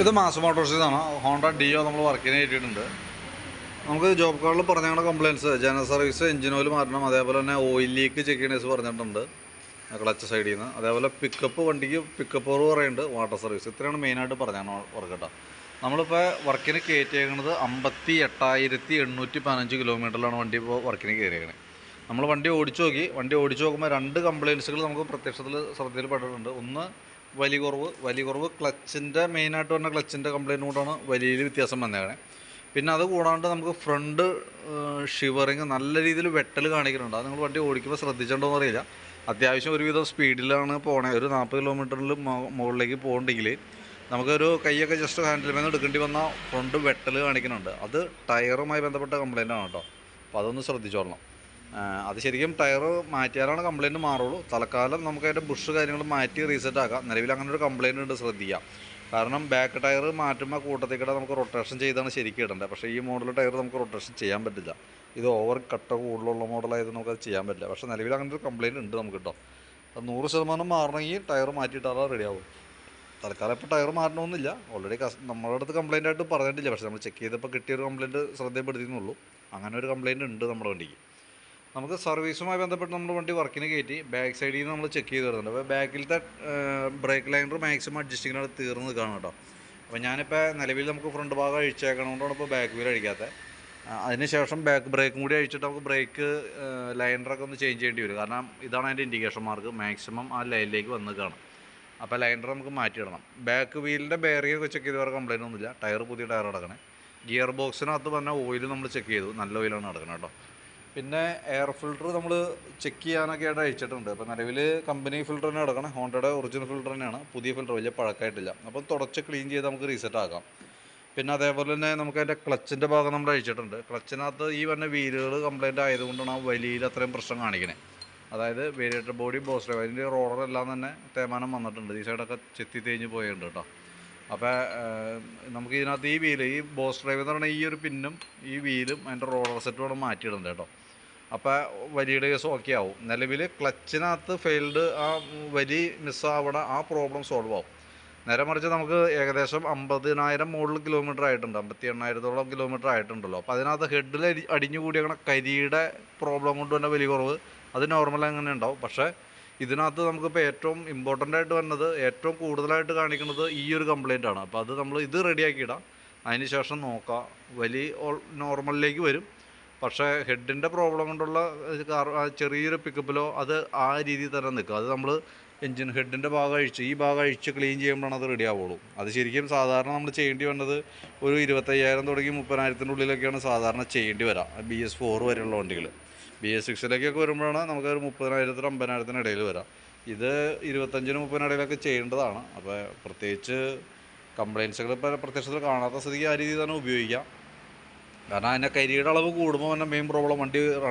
ഇത് mass മോട്ടോഴ്സിന്നാണ്. Honda deo നമ്മൾ വർക്കിന് കയറ്റിയിട്ടുണ്ട്. നമുക്ക് ജോബ് കാർഡിൽ പറഞ്ഞ compliance general service, engine oil മാറ്റണം, അതേപോലെ തന്നെ ഓയിൽ ലീക്ക് ചെക്ക് ചെയ്യണേഴ്സ് പറഞ്ഞിട്ടുണ്ട് ക്ലച്ച് സൈഡിൽ നിന്ന്. അതേപോലെ പിക്കപ്പ്, വണ്ടിക്ക് പിക്കപ്പ് ഓർ പറയുന്നുണ്ട്, വാട്ടർ സർവീസ്. ഇത്രയാണ് മെയിനായിട്ട് പറഞ്ഞാണ് വർക്ക് കേട്ടോ. നമ്മളിപ്പോൾ വർക്കിന് കയറ്റിയേക്കുന്നത് 58,815 കിലോമീറ്ററിലാണ് വണ്ടി ഇപ്പോൾ വർക്കിന് കയറിയേക്കണേ. നമ്മൾ വണ്ടി ഓടിച്ചു നോക്കുമ്പോൾ 2 കംപ്ലയിൻസുകൾ നമുക്ക് പ്രത്യക്ഷത്തിൽ ശ്രദ്ധയിൽപ്പെട്ടിട്ടുണ്ട്. ഒന്ന് വലിയ കുറവ് ക്ലച്ചിൻ്റെ മെയിനായിട്ട് പറഞ്ഞ ക്ലച്ചിൻ്റെ കംപ്ലയിൻറ്റ് കൊണ്ടാണ് വലിയ വ്യത്യാസം വന്നേക്കണേ. പിന്നെ അത് കൂടാണ്ട് നമുക്ക് ഫ്രണ്ട് ഷിവറിങ് നല്ല രീതിയിൽ വെട്ടൽ കാണിക്കുന്നുണ്ട്. അത് നിങ്ങൾ വണ്ടി ഓടിക്കുമ്പോൾ ശ്രദ്ധിച്ചിട്ടുണ്ടോ എന്നറിയില്ല. അത്യാവശ്യം ഒരുവിധം സ്പീഡിലാണ് പോകണേ. ഒരു 40 കിലോമീറ്ററിൽ മുകളിലേക്ക് പോകണ്ടെങ്കിൽ നമുക്കൊരു കൈയൊക്കെ ജസ്റ്റ് ഹാൻഡിൽ നിന്ന് എടുക്കേണ്ടി വന്ന ഫ്രണ്ട് വെട്ടൽ കാണിക്കുന്നുണ്ട്. അത് ടയറുമായി ബന്ധപ്പെട്ട കംപ്ലയിൻ്റ് ആണ് കേട്ടോ. അപ്പോൾ അതൊന്ന് ശ്രദ്ധിച്ചോളണം. അത് ശരിക്കും ടയർ മാറ്റിയാലാണ് കംപ്ലയിൻറ്റ് മാറുള്ളൂ. തൽക്കാലം നമുക്ക് അതിൻ്റെ ബുഷ് കാര്യങ്ങൾ മാറ്റി റീസെറ്റ് ആക്കാം. നിലവിൽ അങ്ങനെ ഒരു കംപ്ലയിൻറ്റ് ഉണ്ട്, ശ്രദ്ധിക്കാം. കാരണം ബാക്ക് ടയർ മാറ്റുമ്പോൾ കൂട്ടത്തിൽക്കിടെ നമുക്ക് റൊട്ടേഷൻ ചെയ്താണ് ശരിക്കും ഇടേണ്ടത്. പക്ഷേ ഈ മോഡൽ ടയർ നമുക്ക് റൊട്ടേഷൻ ചെയ്യാൻ പറ്റില്ല. ഇത് ഓവർ കട്ട കൂടുതലുള്ള മോഡലായത് നമുക്കത് ചെയ്യാൻ പറ്റില്ല. പക്ഷേ നിലവിൽ അങ്ങനെ ഒരു കംപ്ലയിൻറ്റ് ഉണ്ട് നമുക്ക് കേട്ടോ. അത് 100% മാറണമെങ്കിൽ ടയർ മാറ്റിയിട്ടാൽ റെഡിയാവും. തൽക്കാലം ഇപ്പോൾ ടയർ മാറണമെന്നില്ല. ഓൾറെഡി നമ്മുടെ അടുത്ത് കംപ്ലയിൻ്റ് ആയിട്ട് പറഞ്ഞിട്ടില്ല. പക്ഷേ നമ്മൾ ചെക്ക് ചെയ്തപ്പോൾ കിട്ടിയൊരു കംപ്ലയിൻറ്റ് ശ്രദ്ധപ്പെടുത്തിയെന്നുള്ളൂ. അങ്ങനെ ഒരു കംപ്ലയിൻറ്റ് ഉണ്ട് നമ്മുടെ വണ്ടിക്ക്. നമുക്ക് സർവീസുമായി ബന്ധപ്പെട്ട് നമ്മുടെ വണ്ടി വർക്കിന് കയറ്റി ബാക്ക് സൈഡിൽ നിന്ന് നമ്മൾ ചെക്ക് ചെയ്ത് വരുന്നുണ്ട്. അപ്പോൾ ബാക്കിലത്തെ ബ്രേക്ക് ലൈനർ മാക്സിമം അഡ്ജസ്റ്റിങ്ങിനകത്ത് തീർന്ന് നിൽക്കുകയാണ് കേട്ടോ. അപ്പോൾ ഞാനിപ്പോൾ നിലവിൽ നമുക്ക് ഫ്രണ്ട് ഭാഗം അഴിച്ചേക്കണതുകൊണ്ടാണ് ഇപ്പോൾ ബാക്ക് വീൽ അഴിക്കാത്തത്. അതിനുശേഷം ബാക്ക് ബ്രേക്കും കൂടി അഴിച്ചിട്ട് നമുക്ക് ബ്രേക്ക് ലൈനറൊക്കെ ഒന്ന് ചേഞ്ച് ചെയ്യേണ്ടി വരും. കാരണം ഇതാണ് അതിൻ്റെ ഇൻഡിക്കേഷൻ മാർക്ക്, മാക്സിമം ആ ലൈനിലേക്ക് വന്ന് കാണും. അപ്പോൾ ലൈനർ നമുക്ക് മാറ്റിയിടണം. ബാക്ക് വീലിൻ്റെ ബെയറിംഗ് ഒക്കെ ചെക്ക് ചെയ്ത് വേറെ കംപ്ലയിൻ്റ് ഒന്നുമില്ല. ടയർ പുതിയ ടയർ അടക്കണേ. ഗിയർ ബോക്സിനകത്ത് പറഞ്ഞാൽ ഓയിൽ നമ്മൾ ചെക്ക് ചെയ്തു, നല്ല ഓയിലാണ് നടക്കുന്നത് കേട്ടോ. പിന്നെ എയർ ഫിൽറ്റർ നമ്മൾ ചെക്ക് ചെയ്യാനൊക്കെ ആയിട്ട് അയച്ചിട്ടുണ്ട്. അപ്പോൾ നിലവിൽ കമ്പനി ഫിൽറ്റർ തന്നെ കിടക്കണം. ഹോണ്ടയുടെ ഒറിജിനൽ ഫിൽറ്റർ തന്നെയാണ്. പുതിയ ഫിൽറ്റർ വലിയ പഴക്കമായിട്ടില്ല. അപ്പം തുടച്ച് ക്ലീൻ ചെയ്ത് നമുക്ക് റീസെറ്റ് ആക്കാം. പിന്നെ അതേപോലെ തന്നെ നമുക്ക് അതിൻ്റെ ക്ലച്ചിൻ്റെ ഭാഗം നമ്മൾ അഴിച്ചിട്ടുണ്ട്. ക്ലച്ചിനകത്ത് ഈ പറഞ്ഞ വീലുകൾ കംപ്ലയിൻ്റ് ആയതുകൊണ്ടാണ് ആ വലിയ അത്രയും പ്രശ്നം കാണിക്കണേ. അതായത് വേരിയേറ്റർ ബോഡി, ബോസ് ഡ്രൈവ്, അതിൻ്റെ റോളറെല്ലാം തന്നെ തേമാനം വന്നിട്ടുണ്ട്. ഈ സൈഡൊക്കെ ചെത്തി തേഞ്ഞ് പോയിട്ടുണ്ട് കേട്ടോ. അപ്പോൾ നമുക്ക് ഇതിനകത്ത് ഈ ബോസ് ഡ്രൈവ് എന്ന് പറഞ്ഞാൽ ഈ ഒരു പിന്നും ഈ വീലും അതിൻ്റെ റോളർ സെറ്റും കൂടെ മാറ്റിയിടുന്നുണ്ട് കേട്ടോ. അപ്പോൾ വലിയുടെ കേസ് ഓക്കെ ആവും. നിലവിൽ ക്ലച്ചിനകത്ത് ഫെയിൽഡ്, ആ വലി മിസ്സാവണ ആ പ്രോബ്ലം സോൾവ് ആവും. നേരെ മറിച്ച് നമുക്ക് ഏകദേശം 50,000 മോഡൽ കിലോമീറ്റർ ആയിട്ടുണ്ട്. 58,000 കിലോമീറ്റർ ആയിട്ടുണ്ടല്ലോ. അപ്പോൾ അതിനകത്ത് ഹെഡിൽ അടിഞ്ഞു കൂടിയ കരിയുടെ പ്രോബ്ലം കൊണ്ട് തന്നെ വലിയ കുറവ് അത് നോർമൽ അങ്ങനെ ഉണ്ടാവും. പക്ഷേ ഇതിനകത്ത് നമുക്കിപ്പോൾ ഏറ്റവും ഇമ്പോർട്ടൻ്റ് ആയിട്ട് വന്നത്, ഏറ്റവും കൂടുതലായിട്ട് കാണിക്കുന്നത് ഈ ഒരു കംപ്ലയിൻ്റ് ആണ്. അപ്പോൾ അത് നമ്മൾ ഇത് റെഡിയാക്കിയിടാം. അതിന് ശേഷം നോക്കാം. വലി നോർമലിലേക്ക് വരും. പക്ഷേ ഹെഡിൻ്റെ പ്രോബ്ലം കൊണ്ടുള്ള ചെറിയൊരു പിക്കപ്പിലോ അത് ആ രീതിയിൽ തന്നെ നിൽക്കും. അത് നമ്മൾ എൻജിൻ ഹെഡിൻ്റെ ഈ ഭാഗം അഴിച്ച് ക്ലീൻ ചെയ്യുമ്പോഴാണ് അത് റെഡി ആവുള്ളൂ. അത് ശരിക്കും സാധാരണ നമ്മൾ ചെയ്യേണ്ടി വന്നത് ഒരു 25,000 തുടങ്ങി 30,000-ൻ്റെ ഉള്ളിലൊക്കെയാണ് സാധാരണ ചെയ്യേണ്ടി വരാം. BS4 വരെയുള്ള വണ്ടികൾ. BS6-ലേക്കൊക്കെ വരുമ്പോഴാണ് നമുക്കൊരു 30,000-നും 50,000-നും ഇടയിൽ വരാം. ഇത് 25-നും 30-നും ഇടയിലൊക്കെ ചെയ്യേണ്ടതാണ്. അപ്പോൾ പ്രത്യേകിച്ച് കംപ്ലയിൻസുകൾ ഇപ്പോൾ പ്രത്യക്ഷത്തിൽ കാണാത്ത സ്ഥിതിക്ക് ആ രീതിയിൽ തന്നെ ഉപയോഗിക്കാം. കാരണം അതിൻ്റെ കരിയുടെ അളവ് കൂടുമ്പോൾ തന്നെ മെയിൻ പ്രോബ്ലം വണ്ടി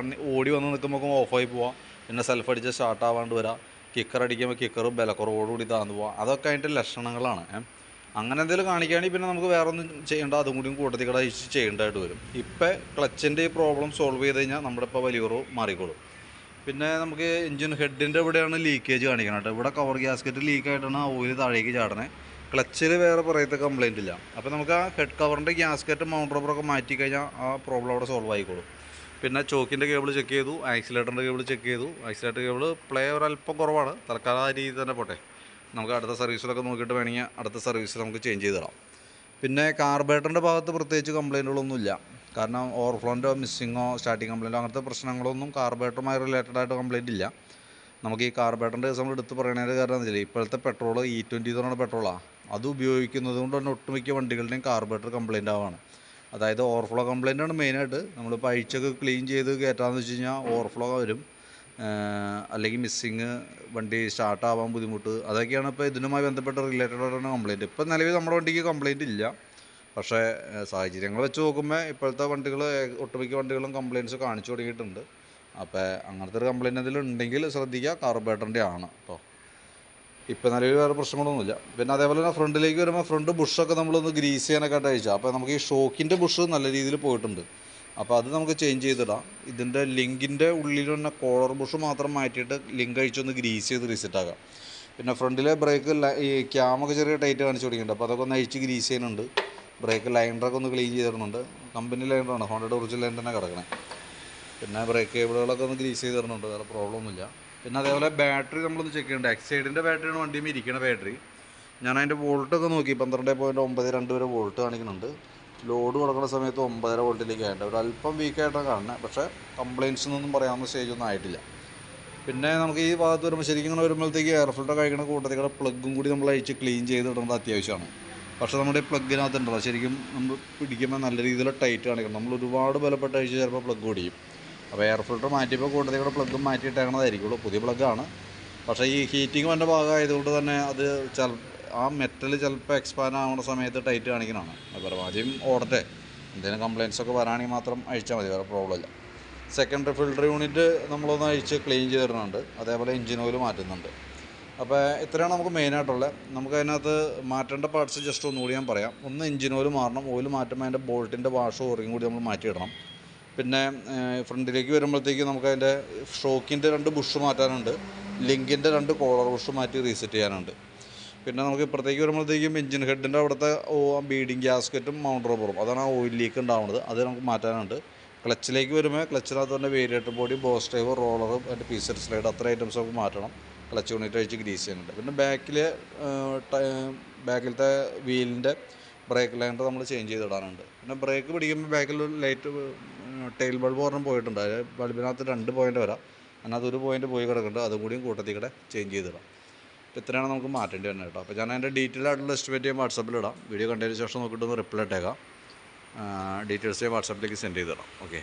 ഓടി വന്ന് നിൽക്കുമ്പോൾ ഓഫായി പോവാം. പിന്നെ സെൽഫ് അടിച്ച് സ്റ്റാർട്ട് ആവാണ്ട് വരാം. കിക്കർ അടിക്കുമ്പോൾ കിക്കറും ബലക്കുറവോടുകൂടി താഴ്ന്നു പോവാം. അതൊക്കെ അതിൻ്റെ ലക്ഷണങ്ങളാണ്. അങ്ങനെ എന്തെങ്കിലും കാണിക്കുകയാണെങ്കിൽ പിന്നെ നമുക്ക് വേറെ ഒന്നും ചെയ്യേണ്ട, അതും കൂടിയും കൂട്ടത്തിൽ കൂടെ അഴിച്ച് ചെയ്യേണ്ടതായിട്ട് വരും. ഇപ്പം ക്ലച്ചിൻ്റെ ഈ പ്രോബ്ലം സോൾവ് ചെയ്ത് കഴിഞ്ഞാൽ നമ്മുടെ ഇപ്പോൾ വലിയ കുറവ് മാറിക്കോളും. പിന്നെ നമുക്ക് എഞ്ചിൻ ഹെഡിൻ്റെ ഇവിടെയാണ് ലീക്കേജ് കാണിക്കണം കേട്ടോ. ഇവിടെ കവർ ഗ്യാസ്കറ്റ് ലീക്കായിട്ടാണ് ആ ഓയിൽ താഴേക്ക് ചാടണേ. ക്ലച്ചിൽ വേറെ പറയത്തെ കംപ്ലയിൻ്റ് ഇല്ല. അപ്പോൾ നമുക്ക് ആ ഹെഡ് കവറിൻ്റെ ഗ്യാസ്കറ്റ് മൗണ്ട് റബ്ബറൊക്കെ മാറ്റി കഴിഞ്ഞാൽ ആ പ്രോബ്ലം അവിടെ സോൾവ് ആയിക്കോളും. പിന്നെ ചോക്കിൻ്റെ കേബിൾ ചെക്ക് ചെയ്തു, ആക്സിലേറ്ററിൻ്റെ കേബിൾ ചെക്ക് ചെയ്തു. ആക്സിലേറ്റർ കേബിൾ പ്ലേ ഒരല്പം കുറവാണ്. തൽക്കാലം ആ രീതി തന്നെ പോട്ടെ. നമുക്ക് അടുത്ത സർവീസിലൊക്കെ നോക്കിയിട്ട് വേണമെങ്കിൽ അടുത്ത സർവീസിൽ നമുക്ക് ചേഞ്ച് ചെയ്ത് തരാം. പിന്നെ കാർബറേറ്ററിൻ്റെ ഭാഗത്ത് പ്രത്യേകിച്ച് കംപ്ലയിൻറ്റുകളൊന്നുമില്ല. കാരണം ഓവർഫ്ലോൻ്റെ മിസ്സിങ്ങോ സ്റ്റാർട്ടിങ് കംപ്ലയിൻറ്റോ അങ്ങനത്തെ പ്രശ്നങ്ങളൊന്നും കാർബറേറ്ററുമായി റിലേറ്റഡ് ആയിട്ട് കംപ്ലയിൻ്റ് ഇല്ല. നമുക്ക് ഈ കാർബറേറ്ററിൻ്റെ കേസ് നമ്മൾ എടുത്ത് പറയുന്നതിൻ്റെ കാരണം എന്താ വെച്ചാൽ ഇപ്പോഴത്തെ പെട്രോൾ E20 എന്ന് പറയുന്ന പെട്രോളാണ്. അത് ഉപയോഗിക്കുന്നത് കൊണ്ട് തന്നെ ഒട്ടുമിക്ക വണ്ടികളുടെയും കാർബറേറ്റർ കംപ്ലയിൻ്റ് ആവാണ്. അതായത് ഓവർഫ്ലോ കംപ്ലയിൻ്റാണ് മെയിനായിട്ട്. നമ്മളിപ്പോൾ അഴിച്ചൊക്കെ ക്ലീൻ ചെയ്ത് കയറ്റാമെന്ന് വെച്ച് കഴിഞ്ഞാൽ ഓവർഫ്ലോ വരും, അല്ലെങ്കിൽ മിസ്സിങ്, വണ്ടി സ്റ്റാർട്ടാവാൻ ബുദ്ധിമുട്ട്, അതൊക്കെയാണ് ഇപ്പോൾ ഇതിനുമായി ബന്ധപ്പെട്ട റിലേറ്റഡ് ആയിട്ടുള്ള കംപ്ലയിൻറ്റ്. ഇപ്പോൾ നിലവിൽ നമ്മുടെ വണ്ടിക്ക് കംപ്ലയിൻ്റ് ഇല്ല. പക്ഷേ സാഹചര്യങ്ങൾ വെച്ച് നോക്കുമ്പോൾ ഇപ്പോഴത്തെ വണ്ടികൾ ഒട്ടുമിക്ക വണ്ടികളും കംപ്ലയിൻറ്റ്സ് കാണിച്ചു തുടങ്ങിയിട്ടുണ്ട്. അപ്പോൾ അങ്ങനത്തെ ഒരു കംപ്ലയിൻറ്റ് എന്തെങ്കിലും ഉണ്ടെങ്കിൽ ശ്രദ്ധിക്കുക, കാർബറേറ്ററിൻ്റെ ആണ് കേട്ടോ. ഇപ്പോൾ നിലവിൽ വേറെ പ്രശ്നങ്ങളൊന്നുമില്ല. പിന്നെ അതേപോലെ തന്നെ ഫ്രണ്ടിലേക്ക് വരുമ്പോൾ ഫ്രണ്ട് ബുഷൊക്കെ നമ്മളൊന്ന് ഗ്രീസ് ചെയ്യാനൊക്കെ ആയിട്ട് അയച്ചാൽ, അപ്പോൾ നമുക്ക് ഈ ഷോക്കിൻ്റെ ബുഷ് നല്ല രീതിയിൽ പോയിട്ടുണ്ട്. അപ്പോൾ അത് നമുക്ക് ചേഞ്ച് ചെയ്തിടാം. ഇതിൻ്റെ ലിങ്കിൻ്റെ ഉള്ളിൽ തന്നെ കോളർ ബുഷ് മാത്രം മാറ്റിയിട്ട് ലിങ്ക് അഴിച്ചൊന്ന് ഗ്രീസ് ചെയ്ത് റീസെറ്റ് ആക്കാം. പിന്നെ ഫ്രണ്ടിലെ ബ്രേക്ക് ഈ ക്യാമൊക്കെ ചെറിയ ടൈറ്റ് കാണിച്ച് കൊടുക്കുന്നുണ്ട്. അപ്പോൾ അതൊക്കെ ഒന്ന് അഴിച്ച് ഗ്രീസ് ചെയ്യുന്നുണ്ട്. ബ്രേക്ക് ലൈൻഡറൊക്കെ ഒന്ന് ക്ലീൻ ചെയ്തിടുന്നുണ്ട്. കമ്പനി ലൈൻഡറാണ്, ഹോണ്ടയുടെ ഒറിജിനൽ ലൈൻ തന്നെ കിടക്കണേ. പിന്നെ ബ്രേക്ക് കേബിളുകളൊക്കെ ഒന്ന് ഗ്രീസ് ചെയ്ത് തരുന്നുണ്ട്, വേറെ പ്രോബ്ലം ഒന്നുമില്ല. പിന്നെ അതേപോലെ ബാറ്ററി നമ്മളൊന്ന് ചെക്ക് ചെയ്യുന്നുണ്ട്. എക്സൈഡിൻ്റെ ബാറ്ററിയാണ് വണ്ടിയിൽ ഇരിക്കുന്ന ബാറ്ററി. ഞാൻ അതിൻ്റെ വോൾട്ടൊക്കെ നോക്കി, 12.92 വരെ വോൾട്ട് കാണിക്കുന്നുണ്ട്. ലോഡ് കൊടുക്കുന്ന സമയത്ത് 9.5 വോൾട്ടിലേക്ക് ആയിട്ട് ഒരു അല്പം വീക്കായിട്ടാണ് കാണുന്നത്. പക്ഷേ കംപ്ലയിൻറ്റ്സ് എന്നൊന്നും പറയാവുന്ന സ്റ്റേജൊന്നും ആയിട്ടില്ല. പിന്നെ നമുക്ക് ഈ ഭാഗത്ത് വരുമ്പോൾ ശരിക്കും ഇങ്ങനെ വരുമ്പോഴത്തേക്ക് എയർ ഫിൽറ്റർ കഴിക്കുന്ന കൂട്ടത്തിലുള്ള പ്ലഗും കൂടി നമ്മൾ അഴിച്ച് ക്ലീൻ ചെയ്തിടേണ്ടത് അത്യാവശ്യമാണ്. പക്ഷേ നമ്മുടെ ഈ പ്ലഗിനകത്തുണ്ടല്ലോ ശരിക്കും നമ്മൾ പിടിക്കുമ്പോൾ നല്ല രീതിയിൽ ടൈറ്റ് കാണിക്കണം. നമ്മൾ ഒരുപാട് ബലപ്പെട്ട് അഴിച്ച് ചിലപ്പോൾ പ്ലഗ് ഓടിയും. അപ്പോൾ എയർ ഫിൽറ്റർ മാറ്റിയപ്പോൾ കൂട്ടത്തിലുള്ള പ്ലഗും മാറ്റിയിട്ടേക്കണതായിരിക്കുള്ളൂ. പുതിയ പ്ലഗാണ്. പക്ഷേ ഈ ഹീറ്റിംഗ് വന്ന ഭാഗമായതുകൊണ്ട് തന്നെ അത് ആ മെറ്റൽ ചിലപ്പോൾ എക്സ്പാൻഡ് ആവുന്ന സമയത്ത് ടൈറ്റ് കാണിക്കണതാണ്. അപ്പോൾ ആദ്യം ഓടട്ടെ, എന്തെങ്കിലും കംപ്ലയിൻറ്റ്സ് ഒക്കെ വരാണെങ്കിൽ മാത്രം അഴിച്ചാൽ മതി, വേറെ പ്രോബ്ലം ഇല്ല. സെക്കൻഡറി ഫിൽറ്റർ യൂണിറ്റ് നമ്മളൊന്ന് അഴിച്ച് ക്ലീൻ ചെയ്തിടുന്നുണ്ട്. അതേപോലെ എഞ്ചിൻ ഓയിൽ മാറ്റുന്നുണ്ട്. അപ്പോൾ ഇത്രയാണ് നമുക്ക് മെയിനായിട്ടുള്ളത്. നമുക്കതിനകത്ത് മാറ്റേണ്ട പാർട്സ് ജസ്റ്റ് ഒന്നുകൂടി ഞാൻ പറയാം. ഒന്ന്, എഞ്ചിൻ ഓയിൽ മാറണം. ഓയിൽ മാറ്റുമ്പോൾ അതിൻ്റെ ബോൾട്ടിൻ്റെ വാഷും ഓറിയും കൂടി നമ്മൾ മാറ്റിയിടണം. പിന്നെ ഫ്രണ്ടിലേക്ക് വരുമ്പോഴത്തേക്ക് നമുക്കതിൻ്റെ ഷോക്കിൻ്റെ 2 ബുഷ് മാറ്റാനുണ്ട്. ലിങ്കിൻ്റെ 2 കോളർ ബുഷ് മാറ്റി റീസെറ്റ് ചെയ്യാനുണ്ട്. പിന്നെ നമുക്ക് ഇപ്പുറത്തേക്ക് വരുമ്പോഴത്തേക്കും എഞ്ചിൻ ഹെഡിൻ്റെ അവിടുത്തെ ബീഡിങ് ഗ്യാസ്കറ്റും മൗണ്ട് റബ്ബറും, അതാണ് ആ ഓയിൽ ലീക്ക് ഉണ്ടാവുന്നത്, അത് നമുക്ക് മാറ്റാനുണ്ട്. ക്ലച്ചിലേക്ക് വരുമ്പോൾ ക്ലച്ചിനകത്ത് തന്നെ വേരിയേറ്റർ ബോഡി, ബോസ് ഡ്രൈവർ, റോളറും അതിൻ്റെ പീസർ സ്ലൈഡ്, അത്ര ഐറ്റംസ് നമുക്ക് മാറ്റണം. ക്ലച്ച് യൂണിറ്റ് അഴിച്ച് ഗ്രീസ് ചെയ്യുന്നുണ്ട്. പിന്നെ ബാക്കിലത്തെ വീലിൻ്റെ ബ്രേക്ക് ലൈൻഡർ നമ്മൾ ചേഞ്ച് ചെയ്തിടാനുണ്ട്. പിന്നെ ബ്രേക്ക് പിടിക്കുമ്പോൾ ബാക്കിൽ ലൈറ്റ് ടെയിൽ ബൾബ് ഒരെണ്ണം പോയിട്ടുണ്ട്. അത് ബൾബിനകത്ത് 2 പോയിൻ്റ് വരാം. അതിനകത്ത് 1 പോയിൻ്റ് പോയി കിടക്കുന്നുണ്ട്. അതും കൂടിയും കൂട്ടത്തിൽ കൂടെ ചേഞ്ച് ചെയ്തിടാം. അപ്പോൾ ഇത്രയാണ് നമുക്ക് മാറ്റേണ്ടി വരുന്നത് കേട്ടോ. അപ്പോൾ ഞാൻ അതിൻ്റെ ഡീറ്റെയിൽ ആയിട്ടുള്ള എസ്റ്റിമേറ്റ് ഞാൻ വാട്സാപ്പിലിടാം. വീഡിയോ കണ്ടതിന് ശേഷം നോക്കിയിട്ടൊന്ന് റിപ്ലൈ ഇട്ടേക്കാം. ഡീറ്റെയിൽസ് ഞാൻ വാട്സാപ്പിലേക്ക് സെൻഡ് ചെയ്തിടാം. ഓക്കെ.